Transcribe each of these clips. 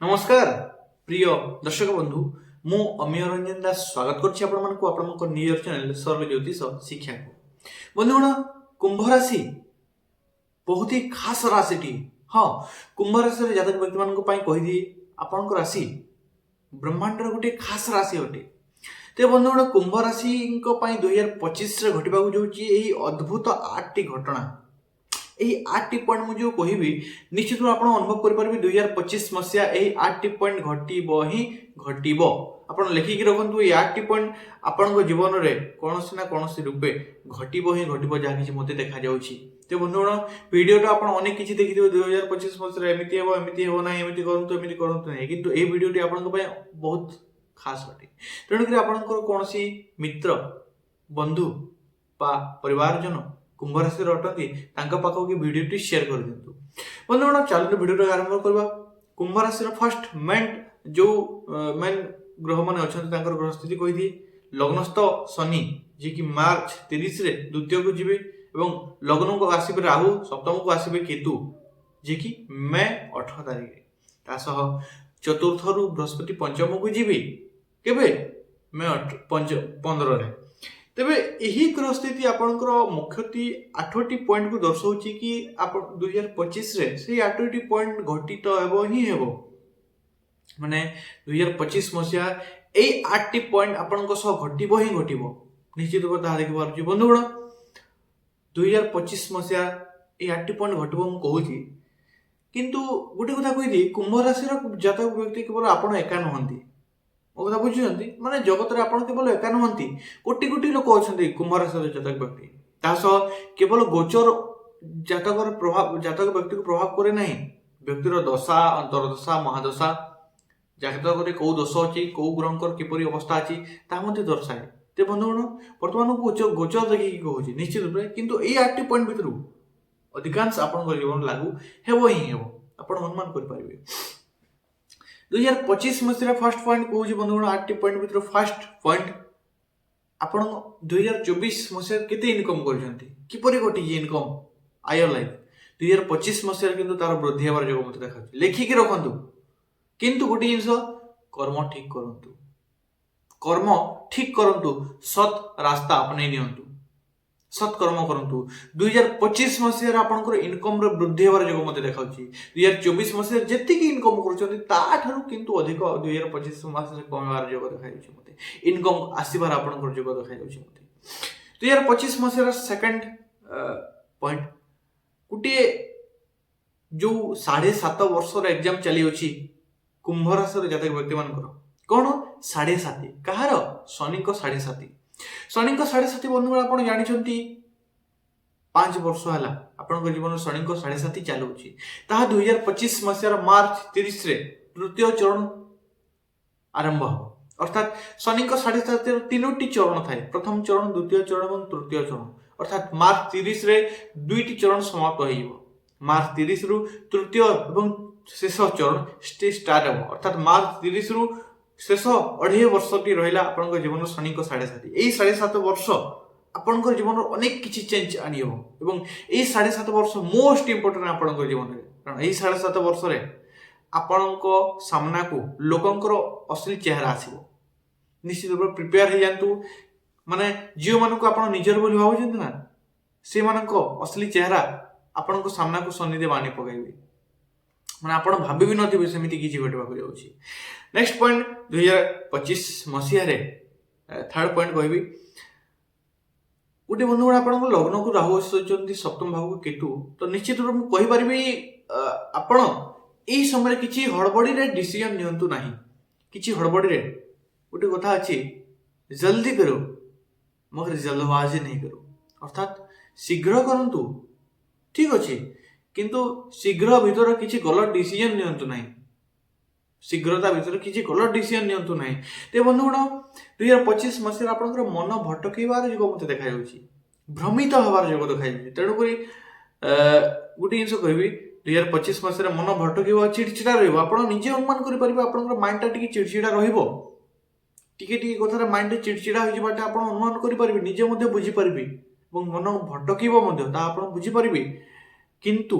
नमस्कार प्रिय दर्शक बंधु मु अमीय रंजन दास स्वागत करछि आपन नियर चैनल सर्व ज्योतिष शिक्षा को बंधुगण कुंभ राशि बहुत ही खास राशि हाँ कुंभ राशि जातक व्यक्ति मान कही दिए आपण राशि ब्रह्मांड गोटे खास राशि अटे तो बंधुगण कुंभ राशि 2025 घटवा जाऊँगी अद्भुत 8टी घटना यही 8टी पॉइंट मुझे कहबी निश्चित आप अनुभव करेंगे 2025 मसीहा यही 8टी पॉइंट घटब ही घटब आप लिखिकी रखु ये 8टी पॉइंट आपण जीवन में कौन ना कौन रूपे घटब ही घटब जहाँ मत देखा तो बंधुगण वीडियो आप अनेक किसी देखिए 2025 मसीह एमती हे ना एमती करूँ ना कि ये वीडियोटी आप बहुत खास अटे तेणुक आपंकर कौन मित्र बंधु परिवारजन कुंभ राशि अटंती पाखक कि भिडियोटी शेयर कर दिंतु बंधुगण चलते भिडियो आरंभ करवा कुंभ राशि फर्स्ट मेन जो मेन ग्रह मान अच्छा ग्रह स्थिति कही थी लग्नस्थ शनि जी कि मार्च 30 रे द्वितीय को जीवे एवं लग्न को आसवे राहु सप्तम को आसवे केतु जी कि मे 18 तारिख चतुर्थ रु बृहस्पति पंचम को जीवे केबे मे 15 तेबे यही ग्रह स्थिति आपंकर मुख्यतः 8टी पॉइंट को दर्शाऊँ कि आप 2025 रे से 8टी पॉइंट घटित ही हेबो माने 2025 मसीहा यही 8टी पॉइंट आपंक सह घटिब ही घटिब निश्चित रूप से देखि पारुछि बंधुगण 2025 मसीहा यही 8टी पॉइंट घटिब मु कहूछि किंतु गोटे कथा कहि दी कुंभ राशि जातक व्यक्ति केवल आपण एका नहंती मो कथा बुझुଛନ୍ତି माने जगत रे आपण केवल एका नहंती कोटी कोटी लोक अछंती कुंभ राशि जातक व्यक्ति तासो केवल गोचर जातकर प्रभाव जातक व्यक्ति को प्रभाव करे नहीं व्यक्तिर दशा अंतरदशा महादशा जातक रे को दोष अछि को ग्रहकर किपरि अवस्था अछि ता मध्ये दर्शाए ते बंधुगण वर्तमान को गोचर देखि कहूछि निश्चित रूप किंतु एई 8टी पॉइंट भितरु अधिकांश आपण जीवन लागू हेबो ही हेबो आपण अनुमान कर पारिबे 2025 मसीहा फर्स्ट पॉइंट कहूँ बंधुगण 8टी पॉइंट भर फर्स्ट पॉइंट आप 2024 मसीहा केते इनकम करपरि घटी इनकम आय लाइफ 2025 मसीहा किंतु तार वृद्धि होवार जो मत देखा लिखिकी रखु किंतु गोटे जिनस कर्म ठीक करंतु कर्म ठीक करंतु सत रास्ता अपने नियंतु सत्कर्म करंतु 2025 मसीह आपंकर इनकम वृद्धि होवार जो मत देखा 2024 मसीह जी इनकम कर किंतु अधिक 2025 मसीह कमार जो देखा मत इनकम आसबार आपंकर जो देखा मत 2025 मसीह सेकंड पॉइंट गोटे जो 7.5 वर्ष एग्जाम चली अच्छी कुंभ राशि जातक व्यक्ति मान कौन 7.5 कहार शनि 7.5 शनि 7.5 बंधुगण आप जानते 5 वर्ष है आपण जीवन शनि 7.5 चलू 2025 मसीहार मार्च 30 रे तृतीय चरण आरंभ हो अर्थात शनि 7.5 3टी चरण थाए प्रथम चरण द्वितीय चरण और तृतीय चरण अर्थात मार्च 30 रे 2टी चरण समाप्त हो मार्च 30 रु तृतीय और शेष चरण स्टार्ट हो अर्थात मार्च 30 रु शेष 2.5 वर्षटी रहा आप जीवन शनि 7.5 यही 7.5 वर्ष आपण जीवन अनेक किसी चेंज आनी हो एवं यही 7.5 वर्ष मोस्ट इंपोर्टेंट आपण जीवन में कारण यही 7.5 वर्ष आपण सामना को लोकंकर असली चेहरा आसो निश्चित रूप प्रिपेयर हो जातु माने जो मानक आप निजर बोली भावुं ना से मानक असली चेहरा आपण सामना को शनिदेव आनी पकड़े मैंने आप भाभी भी नथिबे सेमिति किछि घटवाक जाउछि नेक्स्ट पॉइंट 2025 मसीह रे थर्ड पॉइंट कहबी गोटे बंधुगण आप लग्न को राहु आसुचंती सप्तम भाव को केतु तो निश्चित रूप में कहि परिबी आपण एही समय किछि हड़बड़ी रे डिसीजन नियंतु नाही किछि हड़बड़ी रे गोटे कथा अछि जल्दी करो मगर जल्दबाजी नहीं करो अर्थात शीघ्र करंतु ठीक अछि किंतु शीघ्र भीतर किसी गलत डिसीजन नियंतु नहीं शीघ्रता भीतर किसी गलत डिसीजन नियंतु नहीं ते बंधुगण 2025 मसीह आपनकर मन भटकैबार जो मते देखा जाउछि भ्रमित होबार जो देखा जाउछि तेणु करी गुटी जिंस कहबी 2025 मसीह मन भटकैबा चिड़चिड़ा रहइबो आपण निजे अनुमान करि परिबो आपनकर माइंड टा टिके चिड़चिड़ा रहिबो टिके टिके कथार माइंड चिड़चिड़ा हो जिबाटा आपण अनुमान करि परिबे निजे मध्ये बुझी परिबे ଏବଂ मन भटकैबो मध्ये ता आपण बुझी परिबे किंतु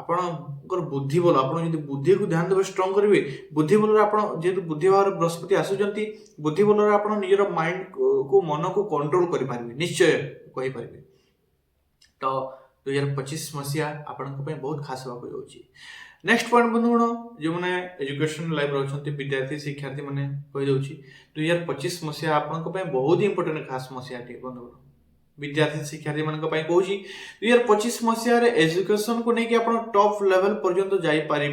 ଆପଣଙ୍କର ବୁଦ୍ଧି ବଳ ଆପଣ ଯଦି ବୁଦ୍ଧିକୁ ଧ୍ୟାନ ଦେବେ ଷ୍ଟ୍ରଙ୍ଗ କରିବେ ବୁଦ୍ଧି ବଳରେ ଆପଣ ଯେହେତୁ ବୁଦ୍ଧି ଭାବରେ ବୃହସ୍ପତି ଆସୁଛନ୍ତି ବୁଦ୍ଧି ବଳରେ ଆପଣ ନିଜର ମାଇଣ୍ଡକୁ ମନକୁ କଣ୍ଟ୍ରୋଲ କରିପାରିବେ ନିଶ୍ଚୟ କହିପାରିବେ। ତ 2025 ମସିହା ଆପଣଙ୍କ ପାଇଁ ବହୁତ ଖାସ ହେବାକୁ ଯାଉଛି। ନେକ୍ସଟ ପଏଣ୍ଟ ବନ୍ଧୁଗଣ ଯେଉଁମାନେ ଏଜୁକେସନ ଲାଇଫରେ ଅଛନ୍ତି ବିଦ୍ୟାର୍ଥୀ ଶିକ୍ଷାର୍ଥୀ ମାନେ କହିଦେଉଛି 2025 ମସିହା ଆପଣଙ୍କ ପାଇଁ ବହୁତ ଇମ୍ପୋର୍ଟାଣ୍ଟ ଖାସ ମସିହାଟିଏ ବନ୍ଧୁଗଣ। विद्यार्थी शिक्षार्थी मान कहूँ 2025 मसीह एजुकेशन को लेकिन आप टॉप लेवल पर्यंत जापारे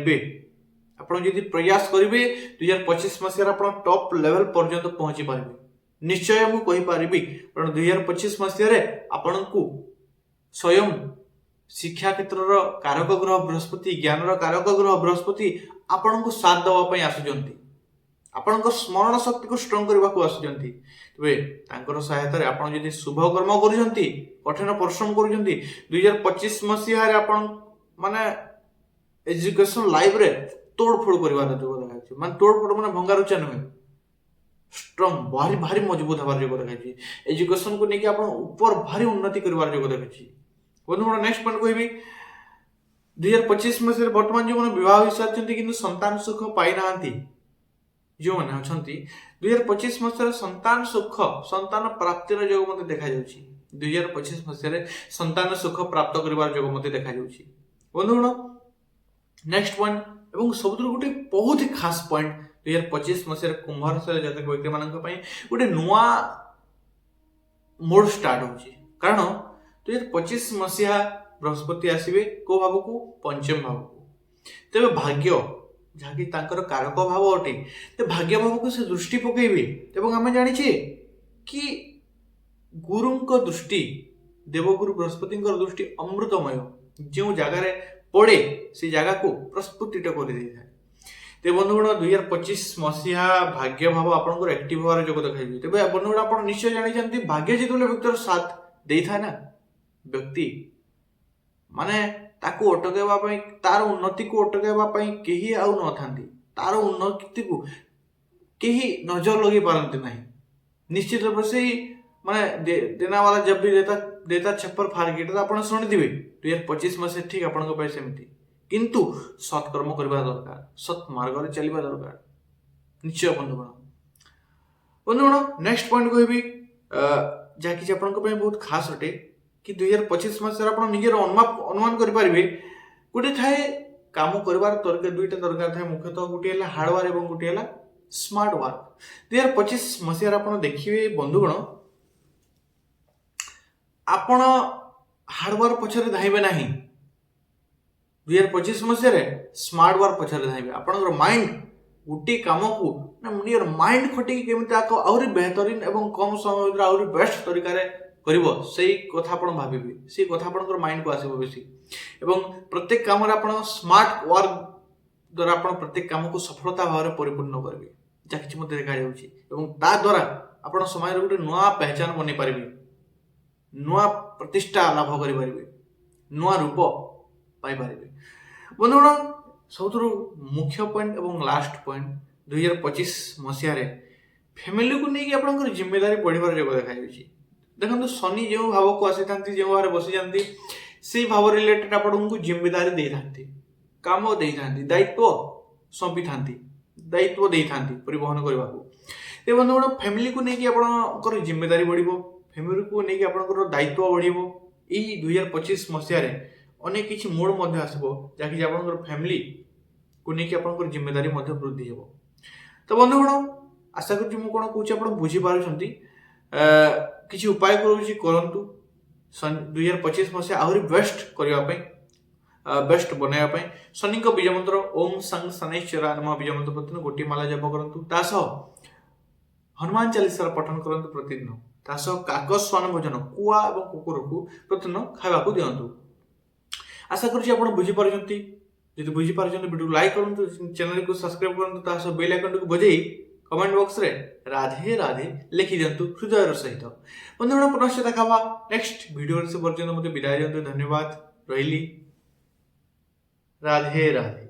आप प्रयास करेंगे 2025 मसीह आप टॉप लेवल पर्यंत पहुंची पारे निश्चय मुझे कहीपरि कारण 2025 मसीह आपण को स्वयं शिक्षा क्षेत्र कारक ग्रह बृहस्पति ज्ञान कारक ग्रह बृहस्पति आपण को साथ देवाई आसुंच आपण स्मरण शक्ति को स्ट्रंग करने को आसुंच तेज सहायतार आप शुभ कर्म कर कठिन परिश्रम कर 2025 मसीह माने एजुकेशन लाइफ रे तोड़फोड़ कर माने तोड़फोड़ माने भंगारुचा नुहे स्ट्रंग भारी भारी मजबूत हबार जो देखा एजुकेशन को लेकिन आप ऊपर भारी उन्नति कर जो देखी बंधु नेक्स्ट पॉइंट कहि 2025 मसीह बर्तमान जो मैंने विवाह हो सारी कि संतान सुख पाई ना जो मैंने अच्छा 2025 मसीह संतान सुख संतान प्राप्तिर जो मत देखा 2025 मसीह संतान सुख प्राप्त कर जो मत देखा बंधुगण नेक्स्ट पॉइंट एवं सब गोटे बहुत ही खास पॉइंट 2025 मसीह कुंभ राशि जातक व्यक्ति मान गोटे नुआ मोड स्टार्ट हो कारण 2025 मसीहा बृहस्पति आसवे को भाव को पंचम भाव को तेज भाग्य जहाँकि कारक भाव अटे तो भाग्य भाव को से दृष्टि पकेबे एवं आम जाचे कि गुरु दृष्टि देवगुरु बृहस्पति दृष्टि अमृतमय जो जगार पड़े से जगह को प्रस्फुटित कर ते बंधुगण 2025 मसीहा भाग्य भाव आपंकर एक्टिव हमारे जो देखा तेज बंधुगण आप निश्चय जानते भाग्य जो व्यक्तिर साथ दे था ना व्यक्ति माने ताको अटकेबा पई तार उन्नति को अटकेबा पई केही आउ न थांती तार उन्नति को केही नजर लगे पारंती नहीं निश्चित रूप से माने देना वाला जब भी देता छप्पर फाड़ के आप शुणी दिवे 2025 मसीह ठीक आपन सेमती किंतु सत्कर्म करबा दरकार सत् मार्ग रे चलबा दरकार निश्चय बंधुगण नेक्स्ट पॉइंट कहबी जहाँकि आपन बहुत खास अटे कि 2025 मसीह आप निजर अनुमान करेंगे गोटे थाए काम कर दुईटा दरकार थाए मुख्यतः गोटे हार्डवर्क और गोटे स्मार्ट वर्क 2025 मसीह आप देखिए बंधुगण आपण हार्डवर्क पछरे धाइबे नहीं 2025 मसीह स्मार्ट वर्क पछरे धाइबे आपनकर माइंड गोटे काम को नियर माइंड खटी केमिति आहुरी बेहतरीन एवं कम समय आहुरी बेस्ट तरीका करिवो सेही कथा आपण भाबिबे सेही कथा आपनकर माइंड को आसीबो बेसी एवं प्रत्येक काम रे आपण स्मार्ट वर्क द्वारा आपण प्रत्येक काम को सफलता भाव में परिपूर्ण करिवे जाकिछि मते देखा जाउछि एवं ता द्वारा आपण समाज रे गोटे नुआ पहचान बनि पारिबे नुआ प्रतिष्ठा लाभ करि पारिबे नुआ रूप पाई पारिबे बंधुगण सबुठु मुख्य पॉइंट एवं लास्ट पॉइंट 2025 मसीह रे फैमिली को नहीं आपनकर जिम्मेदारी बढ़िबार जो देखा जाउछि देखो शनि जो भाव को आसी था जो भाव बसी जाती से भाव रिलेटेड आपको जिम्मेदारी दे था कम दे था दायित्व सौंपी था दायित्व दे था परिवहन करने को बंधुगण फैमिली को लेकिन आपंकर जिम्मेदारी बढ़ फैमिली को लेकिन आपंकर दायित्व बढ़ यही 2025 मसीह अनेक किसी मोड आसो जहाँकि आपंकर फैमिली को लेकिन आपंकर जिम्मेदारी वृद्धि हो तो बंधुगण आशा करुँच मुझे कौन कौन आप बुझीपार किसी उपाय करंतु 2025 मसीह आहरी बेस्ट करने बेस्ट बनवाई शनि बीज मंत्र ओम संग शनैश्चरा नमः बीज मंत्र प्रतिदिन गोटे माला जप करंतु हनुमान चालीसा पठन करंतु प्रतिदिन कागज स्वान भोजन कुआ और कुकुर को प्रतिदिन खावा दिंतु आशा करुँच बुझीपार्टी जो बुझीपार वीडियो लाइक करूँ चैनल को सब्सक्राइब करूँ बेल आइकन को बजाई कमेंट बॉक्स रे राधे राधे लिखि दिंतु हृदय सहित बंधुगण पुनश्च देखा नेक्स्ट वीडियो से पर्यंत मत विदाय दिंतु धन्यवाद रही राधे राधे।